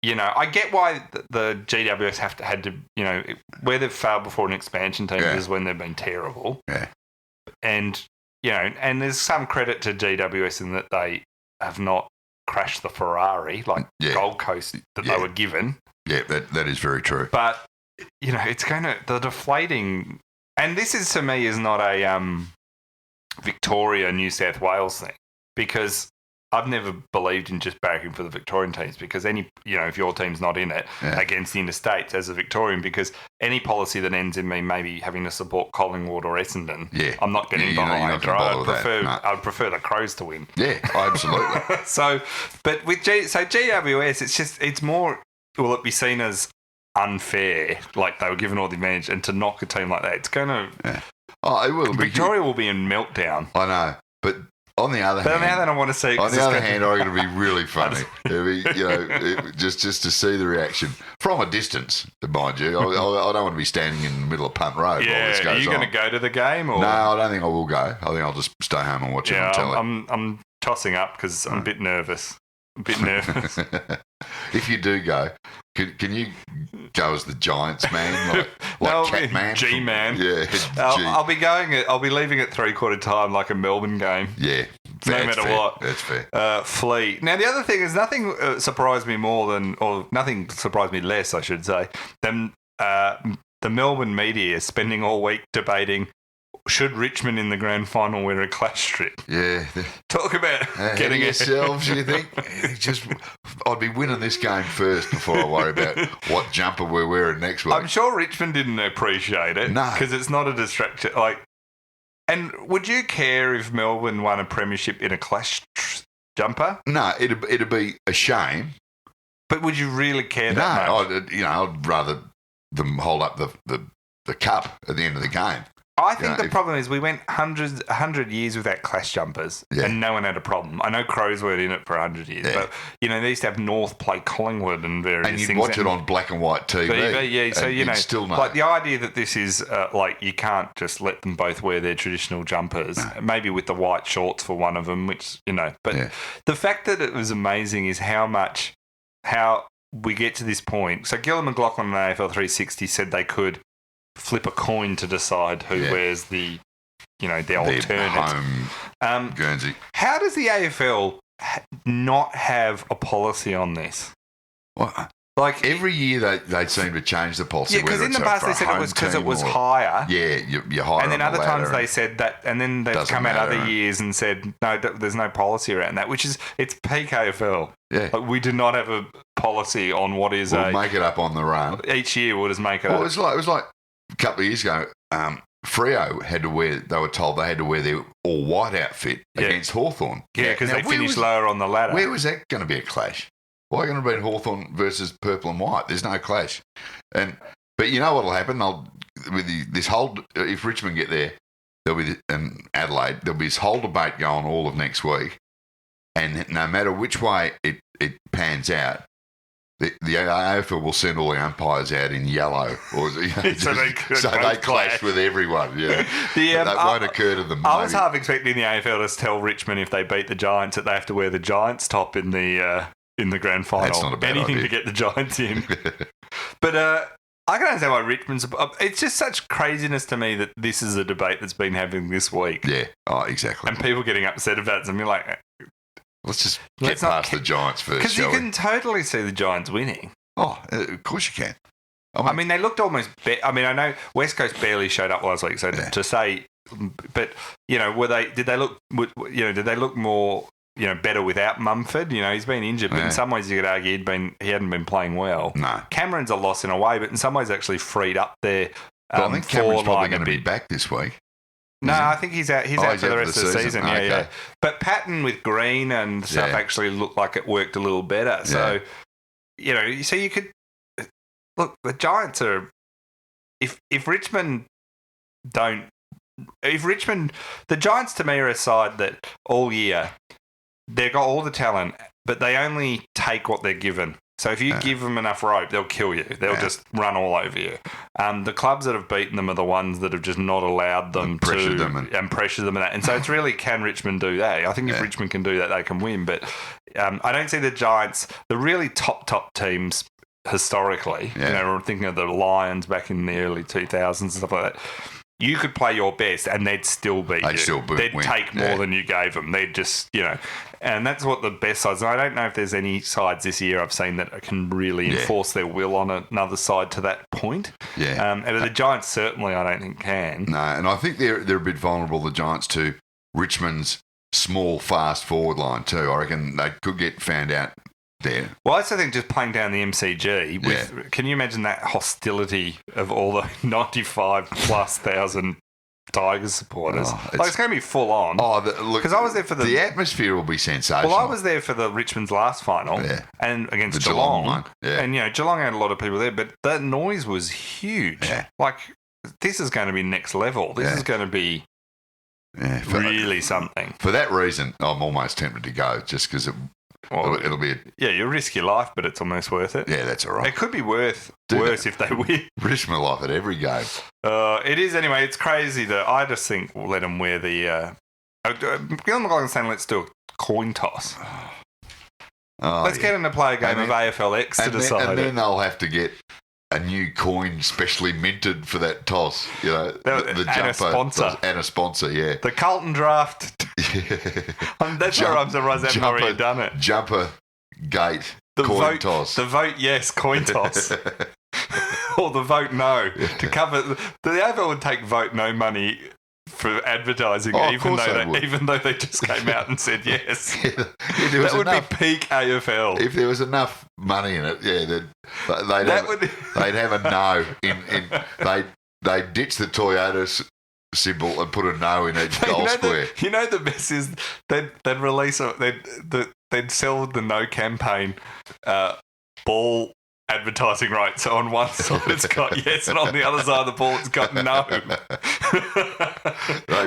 I get why the GWS had to, where they've failed before an expansion team is when they've been terrible. Yeah. And, and there's some credit to GWS in that they have not crashed the Ferrari like Gold Coast that they were given. Yeah, that is very true. But, it's going to, the deflating, and this is to me is not a Victoria, New South Wales thing, because I've never believed in just barracking for the Victorian teams because if your team's not in it against the interstates as a Victorian, because any policy that ends in me maybe having to support Collingwood or Essendon, I'm not getting behind. I'd prefer the Crows to win. Yeah, absolutely. But with GWS, it's more, will it be seen as unfair, like they were given all the advantage, and to knock a team like that, it's going to... Yeah. Oh, it will. Victoria will be in meltdown. I know, but... On the other hand, now that I want to see. On the other hand, I'm going to be really funny. Just to see the reaction from a distance, mind you. I don't want to be standing in the middle of Punt Road. Yeah, while this goes are you going to go to the game? Or? No, I don't think I will go. I think I'll just stay home and watch it on telly. I'm tossing up because I'm a bit nervous. If you do go, can you go as the Giants man, like Catman? G-man. Yeah. I'll be leaving at 3/4 time like a Melbourne game. Yeah. No matter what. That's fair. Flee. Now, the other thing is nothing surprised me nothing surprised me less, I should say, than the Melbourne media spending all week debating should Richmond in the grand final wear a clash strip? Yeah. Talk about getting yourselves, you think? I'd be winning this game first before I worry about what jumper we're wearing next week. I'm sure Richmond didn't appreciate it. No. Because it's not a distraction. And would you care if Melbourne won a premiership in a clash jumper? No, it'd be a shame. But would you really care that much? I'd rather them hold up the cup at the end of the game. I think the problem is we went 100 years without clash jumpers and no one had a problem. I know Crows weren't in it for 100 years, but, they used to have North play Collingwood and various things. And you'd watch it on black and white TV. Yeah, so, still know. Like the idea that this is, you can't just let them both wear their traditional jumpers, maybe with the white shorts for one of them, which, but the fact that it was amazing is how we get to this point. So Gillon McLaughlin on AFL 360 said they could flip a coin to decide who wears the alternate home Guernsey. How does the AFL not have a policy on this? Well, every year they seem to change the policy. Yeah, because in the past they said it was because it was higher. Yeah, you're higher. And then other times they said that, and then they've come out other years and said no, there's no policy around that, which is it's peak AFL. Yeah, we do not have a policy on what is. We'll make it up on the run. Each year we'll just make it up. It was like. A couple of years ago, Freo they were told they had to wear their all-white outfit against Hawthorn. Yeah, because they finished lower on the ladder. Where was that going to be a clash? Why going to be Hawthorn versus purple and white? There's no clash. But you know what will happen? If Richmond get there, and Adelaide, there'll be this whole debate going all of next week. And no matter which way it pans out, the AFL will send all the umpires out in yellow, so they clash with everyone. Yeah, that won't occur to them. I was half expecting the AFL to tell Richmond if they beat the Giants that they have to wear the Giants top in the grand final. That's not a bad Anything idea. to get the Giants in. But I can understand why Richmond's. It's just such craziness to me that this is a debate that's been happening this week. Yeah. Oh, exactly. And people getting upset about it. And you're like. Let's just get past the Giants first, because you can totally see the Giants winning. Oh, of course you can. I mean, they looked almost... I know West Coast barely showed up last week, so to say... But, did they look more, better without Mumford? He's been injured, but in some ways you could argue he hadn't been playing well. No. Cameron's a loss in a way, but in some ways actually freed up their I think Cameron's probably going to be back this week. No, I think he's out. He's out for the rest of the season. Yeah. But Patton with Green and stuff actually looked like it worked a little better. So, so you could look. The Giants are. If Richmond don't, the Giants to me are a side that all year they've got all the talent, but they only take what they're given. So if you give them enough rope, they'll kill you. They'll just run all over you. The clubs that have beaten them are the ones that have just not allowed them to pressure them and that. And so it's really, can Richmond do that? I think if Richmond can do that, they can win. But I don't see the Giants, the really top teams historically. We're thinking of the Lions back in the early 2000s and stuff like that. You could play your best and they'd still beat you. They'd take more than you gave them. They'd just, and that's what the best sides. And I don't know if there's any sides this year I've seen that can really enforce their will on another side to that point. And the Giants certainly, I don't think, can. No, and I think they're a bit vulnerable, the Giants, to Richmond's small, fast forward line too. I reckon they could get found out there. Well, I also think just playing down the MCG, can you imagine that hostility of all the 95,000+ Tigers supporters? It's going to be full on. Because I was there for the atmosphere will be sensational. Well, I was there for the Richmond's last final and against Geelong. One. And, Geelong had a lot of people there, but that noise was huge. Yeah. This is going to be next level. This is going to be really something. For that reason, I'm almost tempted to go just because it'll be you risk your life, but it's almost worth it. Yeah, that's all right. It could be worse if they win. Risk my life at every game. It is anyway. It's crazy that I just think we'll let them wear the. Gillan McLaughlin saying let's do a coin toss. Let's get them to play a game of AFLX to decide. And then they'll have to get a new coin specially minted for that toss. The jumper, a sponsor. And a sponsor, yeah. The Carlton draft. That's where I'm surprised they haven't already done it. Jumper gate coin toss. The vote yes coin toss. Or the vote no. To cover the AFL would take vote no money for advertising, even though they just came out and said yes. That would be peak AFL. If there was enough money in it, they'd have a no they'd ditch the Toyota symbol and put a no in each goal square. The best is they'd release they'd sell the no campaign ball advertising rights. So on one side it's got yes, and on the other side of the ball it's got no.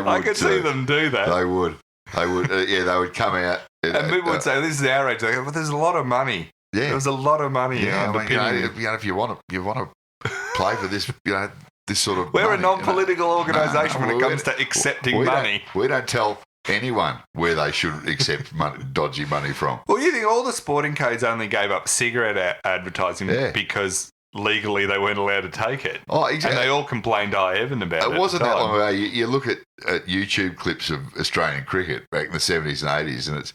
I could see them do that. They would. They would come out. And people would say, this is outrage. They go, but there's a lot of money. Yeah. There's a lot of money. If you want to play for this, this sort of We're money, a non-political organisation when it comes to accepting money. We don't tell anyone where they should accept dodgy money from. Well, you think all the sporting codes only gave up cigarette advertising because legally they weren't allowed to take it. Oh, exactly. And they all complained Evan about it. It wasn't that long ago. You look at YouTube clips of Australian cricket back in the 70s and 80s, and it's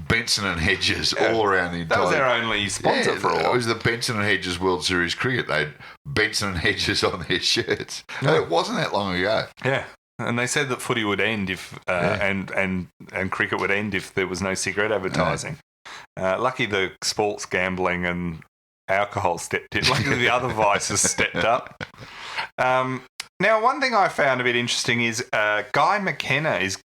Benson and Hedges all around the entire... That was their only sponsor for a while. It was the Benson and Hedges World Series cricket. They had Benson and Hedges on their shirts. No. It wasn't that long ago. Yeah. And they said that footy would end if and cricket would end if there was no cigarette advertising. Lucky the sports gambling and alcohol stepped in. Luckily the other vices stepped up. Now, one thing I found a bit interesting is Guy McKenna is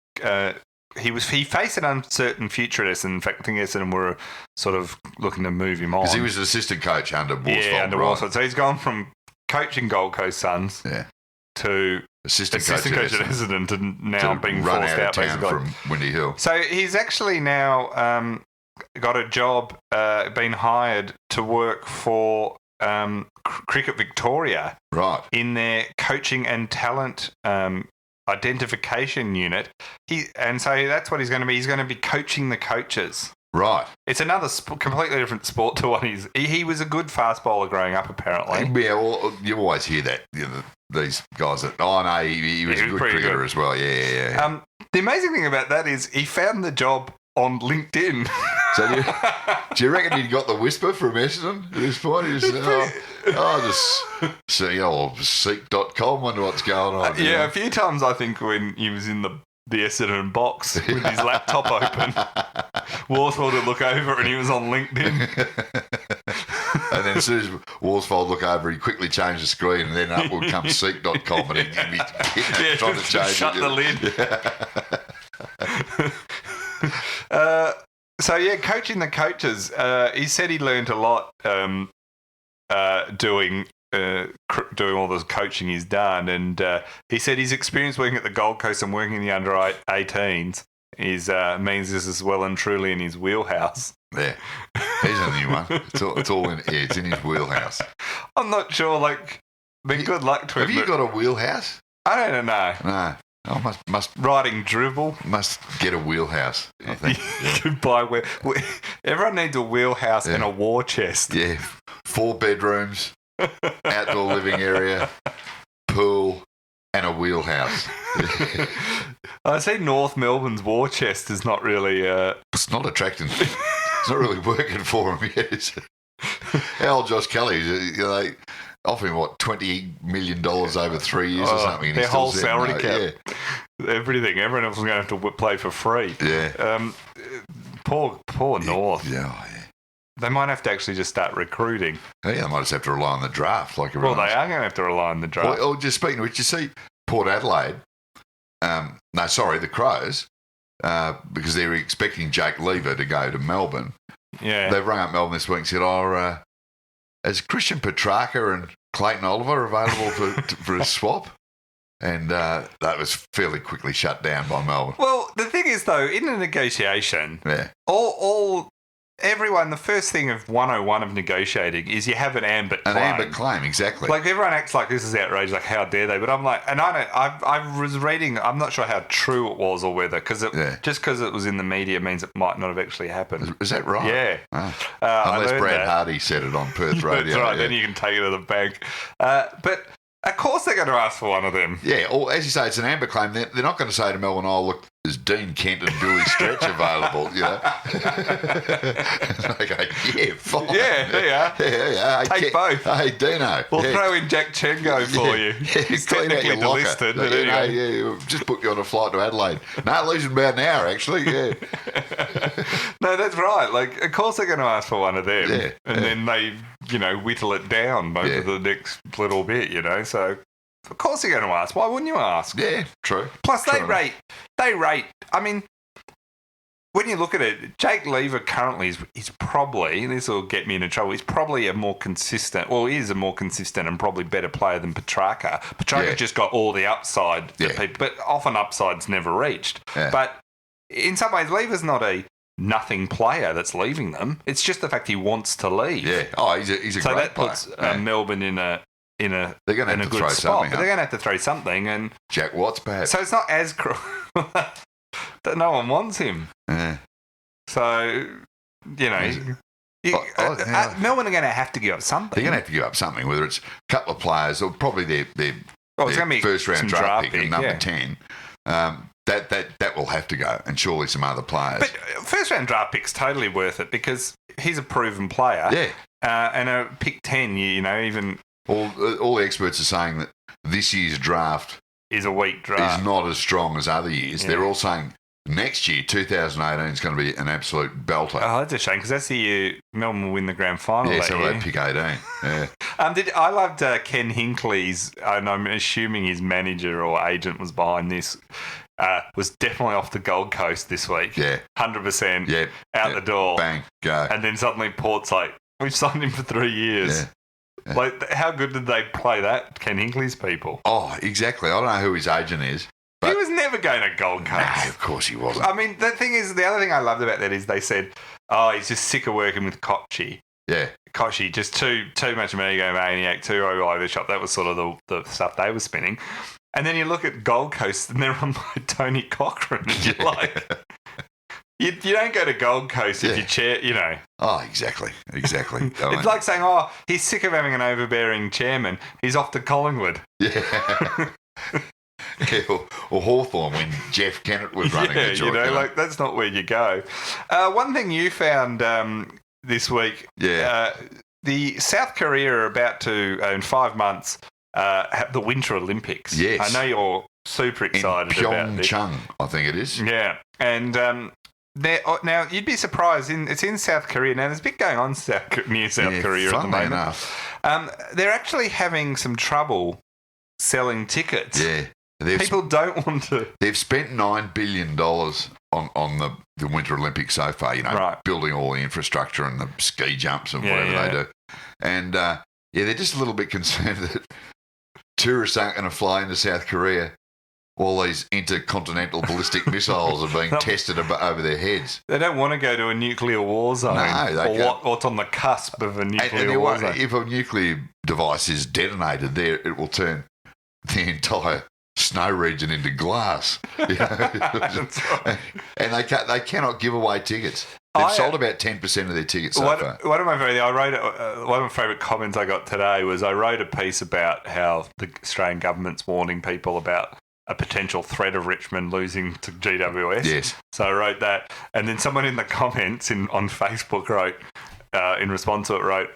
he faced an uncertain future at Essendon. In fact, I think Essendon were sort of looking to move him on because he was an assistant coach under Worsfold. Yeah, under Worsfold. So he's gone from coaching Gold Coast Suns to assistant coach at Essendon to now being forced out basically from Windy Hill. So he's actually now got a job, been hired to work for Cricket Victoria, right, in their coaching and talent identification unit. And so that's what he's going to be. He's going to be coaching the coaches. Right. It's another completely different sport to what he was a good fast bowler growing up, apparently. Yeah, well, you always hear that. These guys that, he was a good cricketer as well. Yeah. The amazing thing about that is he found the job on LinkedIn. So do you reckon he got the whisper from Essendon at this point? He just just seek.com, wonder what's going on. A few times I think when he was in the Essendon box with his laptop open, Worsfold would look over and he was on LinkedIn. And then as soon as Worsfold look over, he'd quickly change the screen and then up would come seek.com and he'd be trying to change shut the lid. Coaching the coaches. He said he learned a lot doing all the coaching he's done, and he said his experience working at the Gold Coast and working in the under-18s means this is well and truly in his wheelhouse. Yeah, he's a new one. It's all in. Yeah, it's in his wheelhouse. I'm not sure. Good luck to him. Have you got a wheelhouse? I don't know. No. I must riding dribble. Must get a wheelhouse, I think. You could buy everyone needs a wheelhouse and a war chest. Yeah, 4 bedrooms, outdoor living area, pool, and a wheelhouse. I see North Melbourne's war chest is not really. It's not attracting. It's not really working for him yet. Is it? How old Josh Kelly? Offering $20 million over 3 years or something. Their whole salary cap, everything. Everyone else is going to have to play for free. Yeah. Poor North. Yeah. They might have to actually just start recruiting. Yeah, they might just have to rely on the draft, like everyone. Well, they are going to have to rely on the draft. Well, just speaking of which, you see Port Adelaide. The Crows, because they're expecting Jake Lever to go to Melbourne. Yeah. They've rung up Melbourne this week and said, is Christian Petrarca and Clayton Oliver available for a swap? And that was fairly quickly shut down by Melbourne. Well, the thing is, though, in a negotiation, everyone, the first thing of 101 of negotiating is you have an ambit claim. An ambit claim, exactly. Everyone acts like this is outrageous, how dare they? But I'm like, and I was reading, I'm not sure how true it was or whether, just because it was in the media means it might not have actually happened. Is that right? Yeah. Oh. Unless Brad Hardy said it on Perth Radio. That's right, then you can take it to the bank. But of course they're going to ask for one of them. Yeah, or as you say, it's an ambit claim. They're not going to say to Melbourne, look, is Dean Kent and Billy Stretch available? Okay, yeah, fine. Yeah, there you are. Yeah. Take both. Hey, Dino. We'll throw in Jack Chengo for you. He's technically delisted. Anyway. Just book you on a flight to Adelaide. No, losing about an hour, actually, yeah. No, that's right. Of course they're going to ask for one of them. And then they, whittle it down over the next little bit, So, of course they're going to ask. Why wouldn't you ask? Yeah, true. Plus, they rate. I mean, when you look at it, Jake Lever currently is probably, this will get me into trouble, he's probably he is a more consistent and probably better player than Petrarca. Petrarca just got all the upside that people, but often upside's never reached. Yeah. But in some ways, Lever's not a nothing player that's leaving them. It's just the fact he wants to leave. Yeah. Oh, he's a great player. So that puts Melbourne in a they're going to have to good throw spot, something. But they're going to have to throw something, and Jack Watts, perhaps. So it's not as cruel that no one wants him. Yeah. So Melbourne are going to have to give up something. They're going to have to give up something, whether it's a couple of players or probably their first round draft pick, number 10. That will have to go, and surely some other players. But first round draft pick's totally worth it because he's a proven player. Yeah. And a pick 10, even. All the experts are saying that this year's draft is a weak draft. Is not as strong as other years. Yeah. They're all saying next year, 2018, is going to be an absolute belter. Oh, that's a shame because that's the year Melbourne will win the grand final. Yeah, so they pick 18. Yeah. I loved Ken Hinckley's, and I'm assuming his manager or agent was behind this. Was definitely off the Gold Coast this week. Yeah. 100% out the door. Bang, go. And then suddenly Port's like, we've signed him for 3 years. Yeah. How good did they play that, Ken Hinckley's people? Oh, exactly. I don't know who his agent is. But he was never going to Gold Coast. No, of course he wasn't. I mean, the other thing I loved about that is they said, he's just sick of working with Kochi. Yeah. Kochi, just too much egomaniac, too over the shop. That was sort of the stuff they were spinning. And then you look at Gold Coast and they're run by Tony Cochrane. And you're like, you don't go to Gold Coast if you chair, Oh, exactly. It's like saying, he's sick of having an overbearing chairman. He's off to Collingwood. Yeah. or Hawthorn when Jeff Kennett was running the joint. That's not where you go. One thing you found this week, the South Korea are about to, in 5 months, have the Winter Olympics. Yes. I know you're super excited about this. Pyeongchang, I think it is. Yeah. And now, you'd be surprised. It's in South Korea. Now, there's a bit going on near South Korea at the moment. Enough. They're actually having some trouble selling tickets. Yeah. People don't want to. They've spent $9 billion on the Winter Olympics so far, building all the infrastructure and the ski jumps and whatever they do. And, they're just a little bit concerned that tourists aren't going to fly into South Korea all these intercontinental ballistic missiles are being tested over their heads. They don't want to go to a nuclear war zone. No, what's on the cusp of a nuclear war zone. If a nuclear device is detonated there, it will turn the entire snow region into glass. That's right. And they cannot give away tickets. They've sold about 10% of their tickets so far. One of my favourite comments I got today was I wrote a piece about how the Australian government's warning people about a potential threat of Richmond losing to GWS. Yes. So I wrote that, and then someone in the comments on Facebook wrote, in response to it, wrote,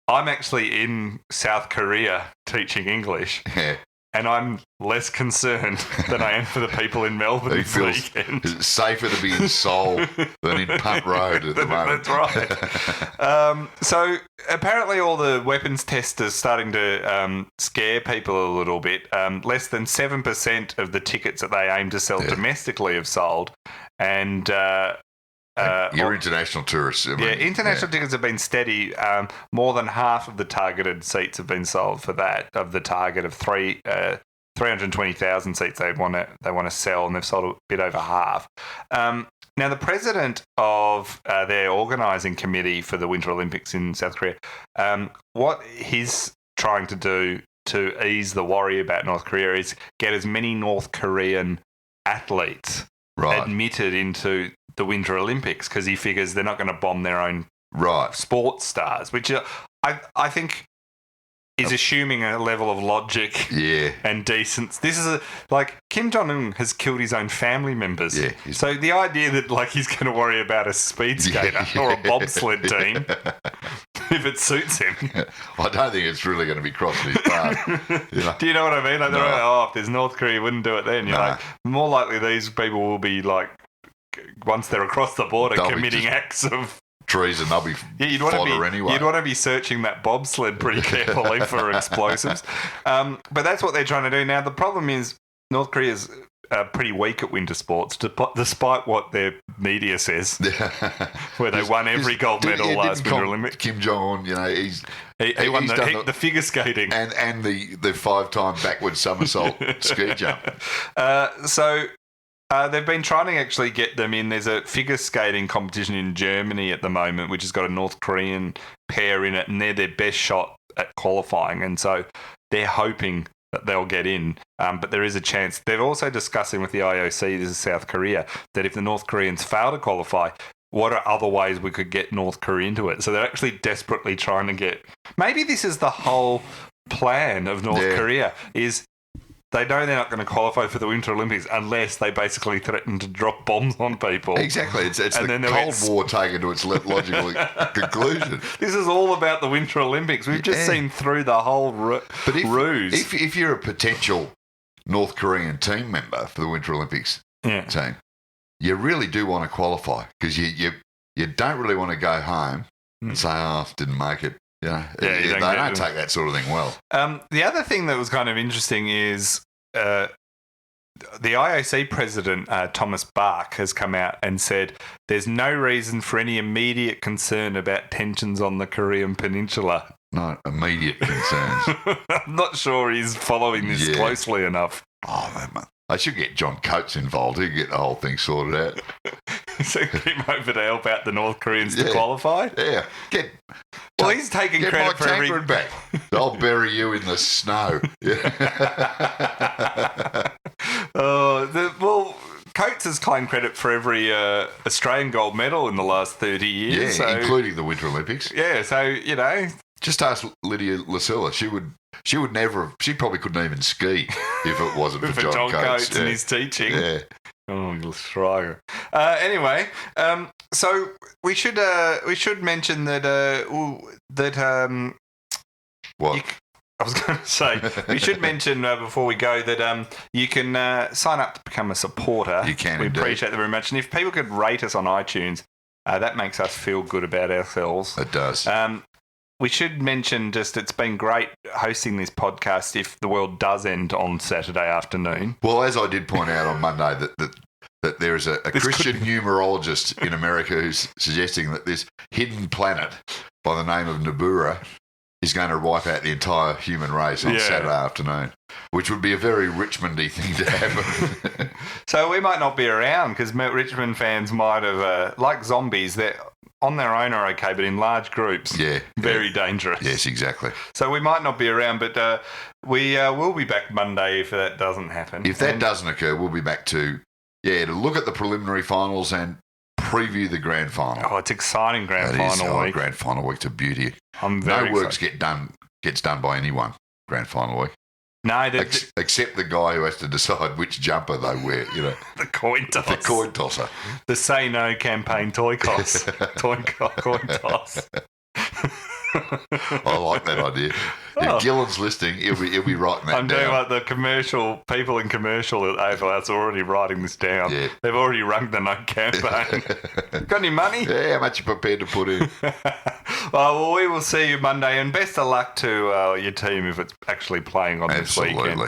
"I'm actually in South Korea teaching English." Yeah. And I'm less concerned than I am for the people in Melbourne this weekend. It's safer to be in Seoul than in Punt Road at the moment. That's right. So apparently all the weapons tests are starting to scare people a little bit. Less than 7% of the tickets that they aim to sell domestically have sold. And... Your international tourists. International tickets have been steady. More than half of the targeted seats have been sold for that, of the target of 320,000 seats they want to sell, and they've sold a bit over half. Now, the president of their organising committee for the Winter Olympics in South Korea, what he's trying to do to ease the worry about North Korea is get as many North Korean athletes admitted into the Winter Olympics, because he figures they're not going to bomb their own sports stars, which I think is assuming a level of logic and decency. This is like Kim Jong-un has killed his own family members. Yeah, so the idea that he's going to worry about a speed skater or a bobsled team, if it suits him. I don't think it's really going to be crossing his path. Do you know what I mean? Like, if there's North Korea, wouldn't do it then. You're like, more likely these people will be like, once they're across the border, committing acts of treason, they'll be fodder anyway. You'd want to be searching that bobsled pretty carefully for explosives. But that's what they're trying to do. Now, the problem is North Korea's pretty weak at winter sports, despite what their media says, where they won every gold medal last Winter Olympics. Kim Jong-un, he won the figure skating. And the 5-time backward somersault ski jump. They've been trying to actually get them in. There's a figure skating competition in Germany at the moment, which has got a North Korean pair in it, and they're their best shot at qualifying. And so they're hoping that they'll get in. But there is a chance. They're also discussing with the IOC, this is South Korea, that if the North Koreans fail to qualify, what are other ways we could get North Korea into it? So they're actually desperately trying to get... Maybe this is the whole plan of North Korea, is... They know they're not going to qualify for the Winter Olympics unless they basically threaten to drop bombs on people. Exactly. It's the Cold War taken to its logical conclusion. This is all about the Winter Olympics. We've just seen through the whole ruse. If you're a potential North Korean team member for the Winter Olympics team, you really do want to qualify, because you don't really want to go home and say, didn't make it. They don't take that sort of thing well. The other thing that was kind of interesting is the IOC president, Thomas Bach, has come out and said there's no reason for any immediate concern about tensions on the Korean Peninsula. No immediate concerns. I'm not sure he's following this closely enough. They should get John Coates involved. He could get the whole thing sorted out. So get him over to help out the North Koreans to qualify? Yeah. He's taking credit for every... back. I'll bury you in the snow. Coates has claimed credit for every Australian gold medal in the last 30 years. Yeah, including the Winter Olympics. Yeah, so, Just ask Lydia Lasilla. She would never have... She probably couldn't even ski if it wasn't for John Coates and his teaching. Yeah. Oh, Schreier. Anyway, so we should mention that what? I was going to say we should mention before we go that you can sign up to become a supporter. You can. We indeed. Appreciate that very much, and if people could rate us on iTunes, that makes us feel good about ourselves. It does. We should mention it's been great hosting this podcast if the world does end on Saturday afternoon. Well, as I did point out on Monday, that there is a Christian numerologist in America who's suggesting that this hidden planet by the name of Nibiru is going to wipe out the entire human race on Saturday afternoon, which would be a very Richmondy thing to happen. So we might not be around because Richmond fans might have, like zombies, they're on their own are okay, but in large groups, very dangerous. Yes, exactly. So we might not be around, but we will be back Monday if that doesn't happen. If that doesn't occur, we'll be back to look at the preliminary finals and preview the grand final. Oh, it's exciting grand final week. Grand final week's a beauty. I'm very excited. Gets done by anyone, grand final week. No, except the guy who has to decide which jumper they wear, the coin toss. The coin tosser. The Say No campaign toy toss. Coin toss. I like that idea. If Gillen's listening, he'll be writing that down. I'm doing like the people in commercial at AFL's are already writing this down. Yeah. They've already rung the No campaign. Got any money? Yeah, how much you prepared to put in? Well, we will see you Monday, and best of luck to your team if it's actually playing on this weekend.